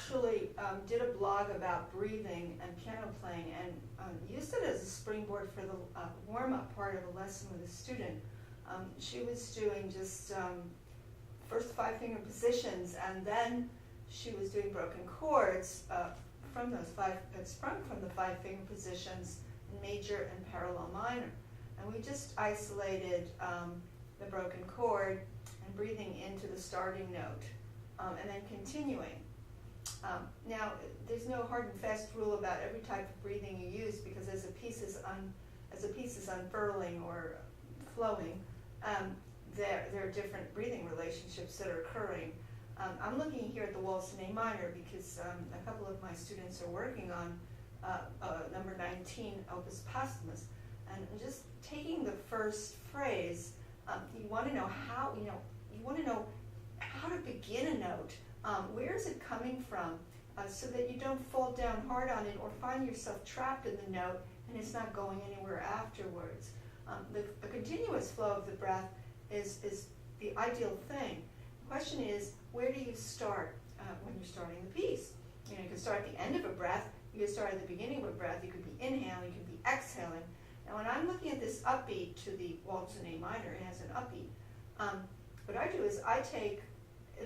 actually did a blog about breathing and piano playing, and used it as a springboard for the warm-up part of a lesson with a student. She was doing just first 5-finger positions, and then she was doing broken chords from those sprung from the 5-finger positions in major and parallel minor. And we just isolated the broken chord and breathing into the starting note, and then continuing. Now, there's no hard and fast rule about every type of breathing you use, because as a piece is unfurling or flowing, there are different breathing relationships that are occurring. I'm looking here at the Waltz in A minor because a couple of my students are working on number 19, Opus Posthumous, and just taking the first phrase. You want to know how. You want to know how to begin a note. Where is it coming from, so that you don't fall down hard on it or find yourself trapped in the note and it's not going anywhere afterwards. The continuous flow of the breath is the ideal thing. The question is, where do you start when you're starting the piece? You can start at the end of a breath, you can start at the beginning of a breath, you could be inhaling, you could be exhaling. Now when I'm looking at this upbeat to the Waltz in A minor, it has an upbeat. What I do is I take,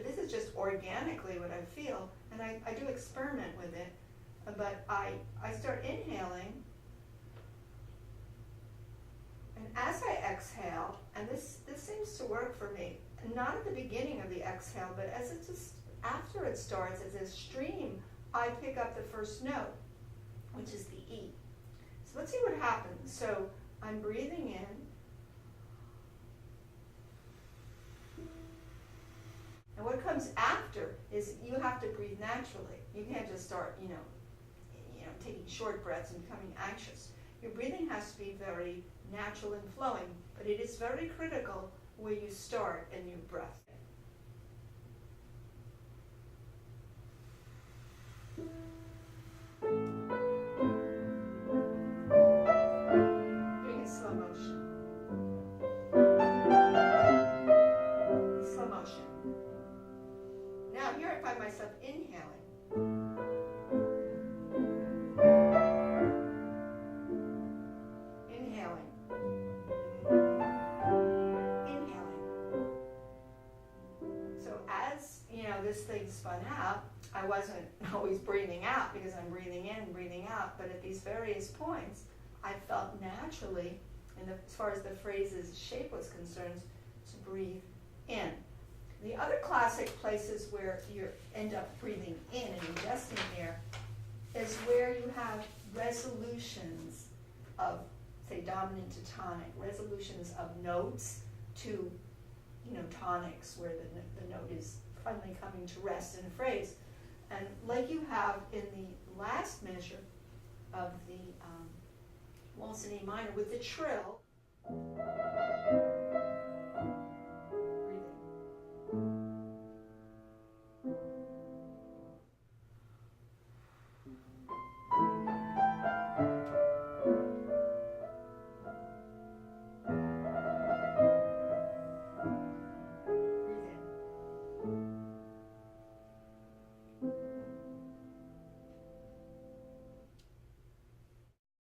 this is just organically what I feel, and I do experiment with it, but I start inhaling, and as I exhale, and this seems to work for me, not at the beginning of the exhale, but as it just, after it starts, as a stream, I pick up the first note, which is the E. So let's see what happens. So I'm breathing in, and what comes after is you have to breathe naturally. You can't just start, taking short breaths and becoming anxious. Your breathing has to be very natural and flowing, but it is very critical where you start in your breath. Doing it slow motion. Slow motion. Now here I find myself inhaling. This thing spun out, I wasn't always breathing out because I'm breathing in and breathing out, but at these various points, I felt naturally, as far as the phrase's shape was concerned, to breathe in. The other classic places where you end up breathing in and investing there is where you have resolutions of, say, dominant to tonic, resolutions of notes to, tonics, where the note is finally coming to rest in a phrase. And like you have in the last measure of the Waltz in A minor with the trill,